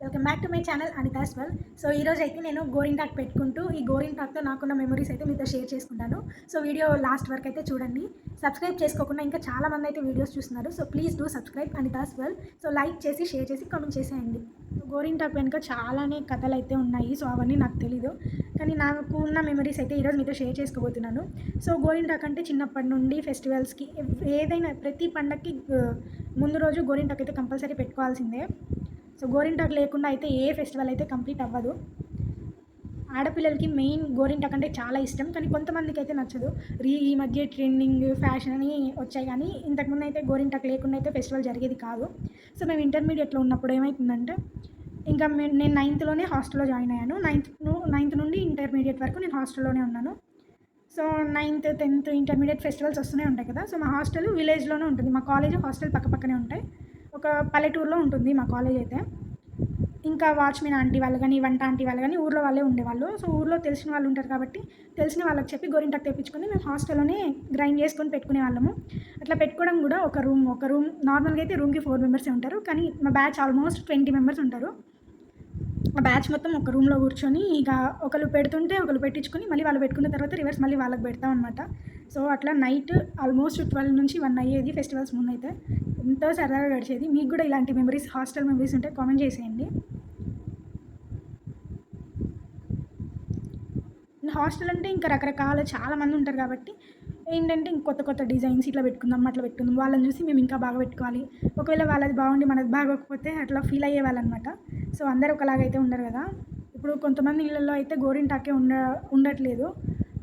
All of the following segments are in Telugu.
Welcome back to my channel Anita's well. So ఈరోజు అయితే నేను గోరింటాక్ పెట్టుకుంటూ ఈ గోరింటాక్తో నాకున్న మెమరీస్ అయితే మీతో షేర్ చేసుకుంటాను. సో వీడియో లాస్ట్ వరకు అయితే చూడండి. సబ్స్క్రైబ్ చేసుకోకుండా ఇంకా చాలామంది అయితే వీడియోస్ చూస్తున్నారు. So please do subscribe Anita's well. So like చేసి షేర్ చేసి కామెంట్ చేసేయండి. గోరింటాక్ వెనుక చాలానే కథలు అయితే ఉన్నాయి. సో అవన్నీ నాకు తెలీదు, కానీ నాకు ఉన్న మెమరీస్ అయితే ఈరోజు మీతో షేర్ చేసుకోబోతున్నాను. సో గోరింటాక్ అంటే చిన్నప్పటి నుండి ఫెస్టివల్స్కి ఏదైనా ప్రతి పండగకి ముందు రోజు గోరింటాక్ అయితే కంపల్సరీ పెట్టుకోవాల్సిందే. సో గోరింటాక్ లేకుండా అయితే ఏ ఫెస్టివల్ అయితే కంప్లీట్ అవ్వదు. ఆడపిల్లలకి మెయిన్ గోరింటాక్ అంటే చాలా ఇష్టం, కానీ కొంతమందికి అయితే నచ్చదు. ఈ మధ్య ట్రెండింగ్ ఫ్యాషన్ అని వచ్చాయి, కానీ ఇంతకుముందు అయితే గోరింటాక్ లేకుండా అయితే ఫెస్టివల్ జరిగేది కాదు. సో మేము ఇంటర్మీడియట్లో ఉన్నప్పుడు ఏమవుతుందంటే, ఇంకా నేను 9th హాస్టల్లో జాయిన్ అయ్యాను. నైన్త్ నుండి ఇంటర్మీడియట్ వరకు నేను హాస్టల్లోనే ఉన్నాను. So 9th 10th intermediate festivals వస్తూనే ఉంటాయి కదా. సో మా హాస్టల్ విలేజ్లోనే ఉంటుంది. మా కాలేజ్ హాస్టల్ పక్కనే ఉంటాయి. ఒక పల్లెటూరులో ఉంటుంది మా కాలేజ్ అయితే. ఇంకా వాచ్మెన్ ఆంటీ వాళ్ళు కానీ, వంట ఆంటీ వాళ్ళు కానీ ఊర్లో వాళ్ళే ఉండేవాళ్ళు. సో ఊర్లో తెలిసిన వాళ్ళు ఉంటారు కాబట్టి తెలిసిన వాళ్ళకి చెప్పి గోరింటాకు తెప్పించుకొని మేము హాస్టల్లోనే గ్రైండ్ చేసుకొని పెట్టుకునే వాళ్ళము. అట్లా పెట్టుకోవడం కూడా ఒక రూమ్ నార్మల్గా అయితే రూమ్కి 4 మెంబర్సే ఉంటారు, కానీ మా బ్యాచ్ ఆల్మోస్ట్ 20 మెంబర్స్ ఉంటారు. ఆ బ్యాచ్ మొత్తం ఒక రూమ్లో కూర్చొని ఇక ఒకరు పెడుతుంటే ఒకరు పెట్టించుకొని మళ్ళీ వాళ్ళు పెట్టుకున్న తర్వాత రివర్స్ మళ్ళీ వాళ్ళకి పెడతాం అనమాట. సో అట్లా నైట్ ఆల్మోస్ట్ 12 నుంచి 1 అయ్యేది ఫెస్టివల్స్ ముందు అయితే. ఎంతో సరదాగా గడిచేది. మీకు కూడా ఇలాంటి మెమరీస్, హాస్టల్ మెమరీస్ ఉంటే కామెంట్ చేసేయండి. హాస్టల్ అంటే ఇంకా రకరకాల చాలామంది ఉంటారు కాబట్టి ఏంటంటే ఇంక కొత్త డిజైన్స్ ఇట్లా పెట్టుకుందాం అట్లా పెట్టుకుందాం, వాళ్ళని చూసి మేము ఇంకా బాగా పెట్టుకోవాలి. ఒకవేళ వాళ్ళది బాగుండి మనది బాగోకపోతే అట్లా ఫీల్ అయ్యేవాళ్ళనమాట. సో అందరూ ఒకలాగైతే ఉండరు కదా. ఇప్పుడు కొంతమంది ఇళ్ళల్లో అయితే గోరింటాకే ఉండట్లేదు.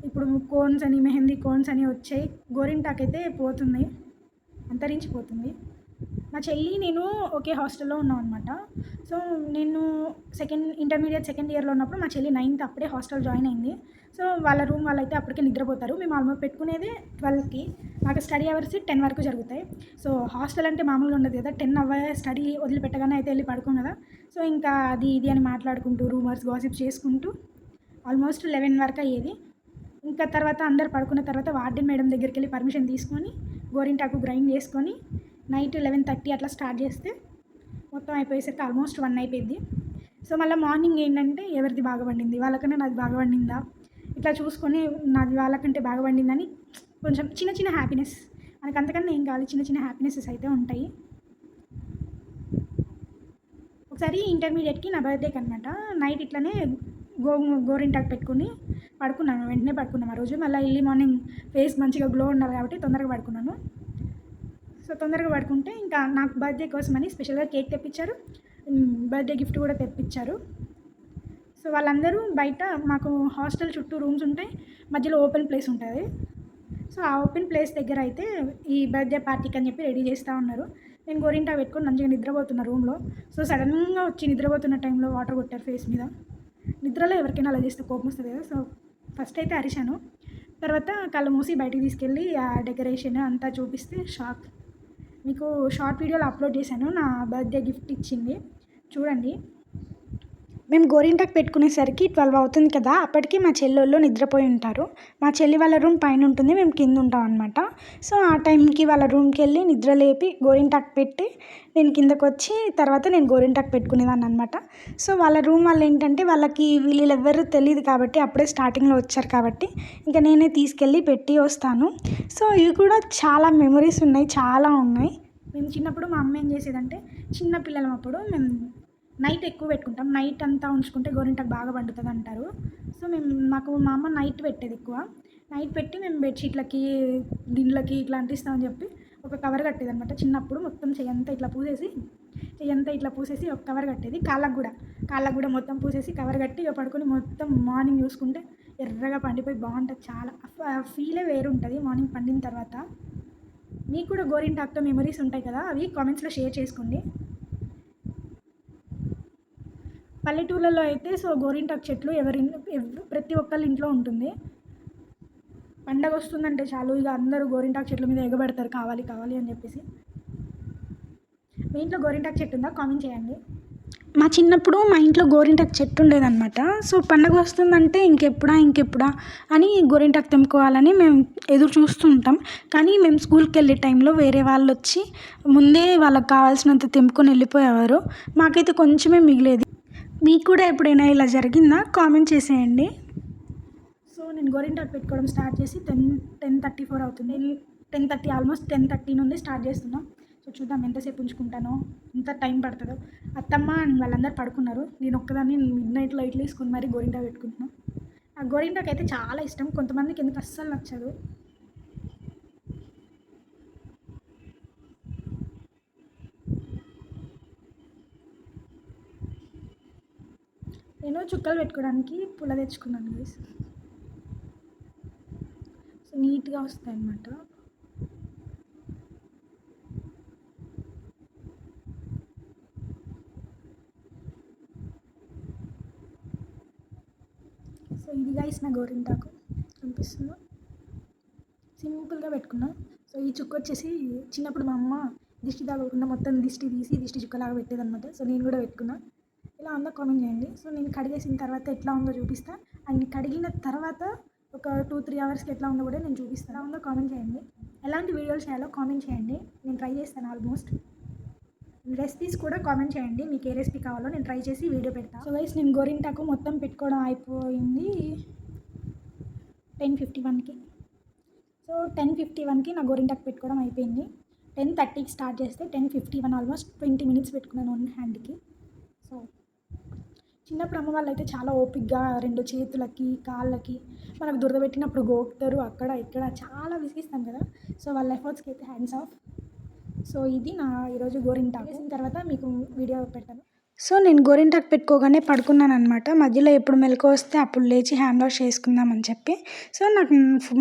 ఇప్పుడు కోన్స్ అని, మెహందీ కోన్స్ అని వచ్చాయి. గోరింటాక్ అయితే పోతుంది, అంతరించిపోతుంది. మా చెల్లి నేను ఒకే హాస్టల్లో ఉన్నాం అనమాట. సో నేను ఇంటర్మీడియట్ సెకండ్ ఇయర్లో ఉన్నప్పుడు మా చెల్లి 9th అప్పుడే హాస్టల్ జాయిన్ అయింది. సో వాళ్ళ రూమ్ వాళ్ళైతే అప్పటికే నిద్రపోతారు. మేము ఆల్మోస్ట్ పెట్టుకునేది 12కి. మాకు స్టడీ అవర్స్ 10 వరకు జరుగుతాయి. సో హాస్టల్ అంటే మామూలుగా ఉండదు కదా. 10 అవ్వే స్టడీ వదిలిపెట్టగానే అయితే వెళ్ళి పడుకోం కదా. సో ఇంకా అది ఇది అని మాట్లాడుకుంటూ రూమర్స్ గాసిప్ చేసుకుంటూ ఆల్మోస్ట్ 11 వరకు అయ్యేది. ఇంకా తర్వాత అందరు పడుకున్న తర్వాత వార్డెన్ మేడం దగ్గరికి వెళ్ళి పర్మిషన్ తీసుకొని గోరింటాకు గ్రైండ్ చేసుకొని నైట్ 11:30 అట్లా స్టార్ట్ చేస్తే మొత్తం అయిపోయేసరికి ఆల్మోస్ట్ 1 అయిపోయింది. సో మళ్ళీ మార్నింగ్ ఏంటంటే ఎవరిది బాగా పండింది, వాళ్ళకన్నా నాది బాగా పండిందా ఇట్లా చూసుకొని నాది వాళ్ళకంటే బాగా పండిందని కొంచెం చిన్న హ్యాపీనెస్, మనకు అంతకన్నా ఏం కావాలి, చిన్న హ్యాపీనెసెస్ అయితే ఉంటాయి. ఒకసారి ఇంటర్మీడియట్కి నా బర్త్డేకి అనమాట నైట్ ఇట్లనే గోరింటాకు పెట్టుకుని పడుకున్నాను. వెంటనే పడుకున్నాను ఆ రోజు. మళ్ళీ ఎర్లీ మార్నింగ్ ఫేస్ మంచిగా గ్లో ఉండాలి కాబట్టి తొందరగా పడుకున్నాను. సో తొందరగా పడుకుంటే ఇంకా నాకు బర్త్డే కోసమని స్పెషల్గా కేక్ తెప్పించారు, బర్త్డే గిఫ్ట్ కూడా తెప్పించారు. సో వాళ్ళందరూ బయట, మాకు హాస్టల్ చుట్టూ రూమ్స్ ఉంటాయి, మధ్యలో ఓపెన్ ప్లేస్ ఉంటుంది. సో ఆ ఓపెన్ ప్లేస్ దగ్గర అయితే ఈ బర్త్డే పార్టీకి అని చెప్పి రెడీ చేస్తూ ఉన్నారు. నేను గోరింటాకు పెట్టుకొని మంచిగా నిద్రపోతున్న రూమ్లో. సో సడన్గా వచ్చి నిద్రపోతున్న టైంలో వాటర్ కొట్టారు ఫేస్ మీద. నిద్రలో ఎవరికైనా అలా చేస్తే కోపం వస్తుంది కదా. సో ఫస్ట్ అయితే అరిశాను, తర్వాత కళ్ళు మూసి బయటికి తీసుకెళ్ళి ఆ డెకరేషన్ అంతా చూపిస్తే షాక్. మీకు షార్ట్ వీడియోలో అప్లోడ్ చేశాను, నా బర్త్డే గిఫ్ట్ ఇచ్చింది చూడండి. మేము గోరింటాకు పెట్టుకునేసరికి 12 అవుతుంది కదా. అప్పటికి మా చెల్లెళ్ళు నిద్రపోయి ఉంటారు. మా చెల్లి వాళ్ళ రూమ్ పైన ఉంటుంది, మేము కింద ఉంటాం అనమాట. సో ఆ టైంకి వాళ్ళ రూమ్కి వెళ్ళి నిద్ర లేపి గోరింటాకు పెట్టి నేను కిందకు వచ్చి తర్వాత నేను గోరింటాకు పెట్టుకునేదాన్ని అనమాట. సో వాళ్ళ రూమ్ వాళ్ళు ఏంటంటే వాళ్ళకి వీళ్ళు ఎవ్వరు తెలియదు కాబట్టి, అప్పుడే స్టార్టింగ్లో వచ్చారు కాబట్టి ఇంకా నేనే తీసుకెళ్ళి పెట్టి వస్తాను. సో ఇవి కూడా చాలా మెమరీస్ ఉన్నాయి, చాలా ఉన్నాయి. మేము చిన్నప్పుడు మా అమ్మ ఏం చేసేదంటే, చిన్న పిల్లలం అప్పుడు మేము నైట్ ఎక్కువ పెట్టుకుంటాం. నైట్ అంతా ఉంచుకుంటే గోరింటాకు బాగా పండుతుంది అంటారు. సో మా అమ్మ నైట్ పెట్టేది ఎక్కువ. నైట్ పెట్టి మేము బెడ్షీట్లకి, దిండ్లకి ఇట్లా అంటిస్తామని చెప్పి ఒక కవర్ కట్టేది అనమాట. చిన్నప్పుడు మొత్తం చెయ్యంతా ఇట్లా పూసేసి ఒక కవర్ కట్టేది. కాళ్ళకు కూడా మొత్తం పూసేసి కవర్ కట్టి ఇక పడుకొని మొత్తం మార్నింగ్ చూసుకుంటే ఎర్రగా పండిపోయి బాగుంటుంది. చాలా ఫీలే వేరు ఉంటుంది మార్నింగ్ పండిన తర్వాత. మీకు కూడా గోరింటాకుతో మెమరీస్ ఉంటాయి కదా, అవి కామెంట్స్లో షేర్ చేసుకోండి. పల్లెటూళ్ళలో అయితే సో గోరింటాకు చెట్లు ప్రతి ఒక్కళ్ళ ఇంట్లో ఉంటుంది. పండగ వస్తుందంటే చాలు ఇక అందరూ గోరింటాకు చెట్ల మీద ఎగబడతారు, కావాలి అని చెప్పేసి. మీ ఇంట్లో గోరింటాకు చెట్టు ఉందా? కామెంట్ చేయండి. మా చిన్నప్పుడు మా ఇంట్లో గోరింటాకు చెట్టు ఉండేదన్నమాట. సో పండగ వస్తుందంటే ఇంకెప్పుడా అని గోరింటాకు తెంపుకోవాలని మేము ఎదురు చూస్తూ ఉంటాం. కానీ మేము స్కూల్కి వెళ్ళే టైంలో వేరే వాళ్ళు వచ్చి ముందే వాళ్ళకి కావాల్సినంత తెంపుకొని వెళ్ళిపోయేవారు. మాకైతే కొంచెమే మిగిలేది. మీకు కూడా ఎప్పుడైనా ఇలా జరిగిందా కామెంట్ చేసేయండి. సో నేను గోరింటాకు పెట్టుకోవడం స్టార్ట్ చేసి 10:34 అవుతుంది. 10:30 ఆల్మోస్ట్ 10:30 నుండి స్టార్ట్ చేస్తున్నా. సో చూద్దాం ఎంతసేపు ఉంచుకుంటానో, ఎంత టైం పడుతుందో. అత్తమ్మ వాళ్ళందరూ పడుకున్నారు. నేను ఒక్కదాన్ని మిడ్నైట్ లైట్లు వేసుకొని మరీ గోరింటాకు పెట్టుకుంటున్నాను. ఆ గోరింటాకు అయితే చాలా ఇష్టం. కొంతమందికి ఎందుకు అస్సలు నచ్చదు. నేను చుక్కలు పెట్టుకోవడానికి పుల్ల తెచ్చుకున్నాను గైస్. సో నీట్గా వస్తాయి అన్నమాట. సో ఇది గైస్ నా గోరింటాకు కనిపిస్తుందా, సింపుల్గా పెట్టుకున్నా. సో ఈ చుక్క వచ్చేసి చిన్నప్పుడు మా అమ్మ దిష్టి తాగకుండా మొత్తం దిష్టి తీసి దిష్టి చుక్కలాగా పెట్టేదన్నమాట. సో నేను కూడా పెట్టుకున్నా. ఇలా ఉందో కామెంట్ చేయండి. సో నేను కడిగేసిన తర్వాత ఎట్లా ఉందో చూపిస్తా. అండ్ కడిగిన తర్వాత ఒక 2-3 అవర్స్కి ఎట్లా ఉందో కూడా నేను చూపిస్తాను. ఎలా ఉందో కామెంట్ చేయండి. ఎలాంటి వీడియోలు చేయాలో కామెంట్ చేయండి. నేను ట్రై చేస్తాను. ఆల్మోస్ట్ రెసిపీస్ కూడా కామెంట్ చేయండి. మీకు ఏ రెసిపీ కావాలో నేను ట్రై చేసి వీడియో పెడతాను. సో గైస్ నేను గోరింటాకు మొత్తం పెట్టుకోవడం అయిపోయింది 10:51కి. సో 10:51కి నా గోరింటాకు పెట్టుకోవడం అయిపోయింది. 10:30కి స్టార్ట్ చేస్తే 10:51 ఆల్మోస్ట్ 20 మినిట్స్ పెట్టుకున్నాను వన్ హ్యాండ్కి. సో చిన్నప్పుడు అమ్మ వాళ్ళు అయితే చాలా ఓపిక్గా 2 చేతులకి కాళ్ళకి మనకు దురదబెట్టినప్పుడు గోకుతారు, అక్కడ ఇక్కడ చాలా విసిగిస్తాం కదా. సో వాళ్ళ ఎఫర్ట్స్కి అయితే హ్యాండ్స్ ఆఫ్. సో ఇది నా ఈరోజు గోరింటాకు. వేసిన తర్వాత మీకు వీడియో పెడతాను. సో నేను గోరింటాకు పెట్టుకోగానే పడుకున్నాను అనమాట. మధ్యలో ఎప్పుడు మెలకు వస్తే అప్పుడు లేచి హ్యాండ్ వాష్ చేసుకుందామని చెప్పి. సో నాకు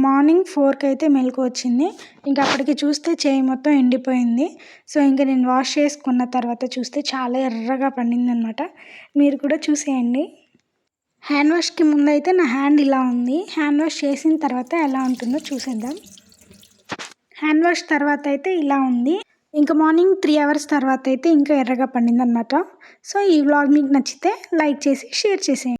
మార్నింగ్ 4కి అయితే మెలకు వచ్చింది. ఇంకా అప్పటికి చూస్తే చేయి మొత్తం ఎండిపోయింది. సో ఇంకా నేను వాష్ చేసుకున్న తర్వాత చూస్తే చాలా ఎర్రగా పండింది అనమాట. మీరు కూడా చూసేయండి. హ్యాండ్ వాష్కి ముందు అయితే నా హ్యాండ్ ఇలా ఉంది. హ్యాండ్ వాష్ చేసిన తర్వాత ఎలా ఉంటుందో చూసేద్దాం. హ్యాండ్ వాష్ తర్వాత అయితే ఇలా ఉంది. ఇంకా మార్నింగ్ 3 అవర్స్ తర్వాత అయితే ఇంకా ఎర్రగా పండింది అనమాట. సో ఈ వ్లాగ్ మీకు నచ్చితే లైక్ చేసి షేర్ చేసేయండి.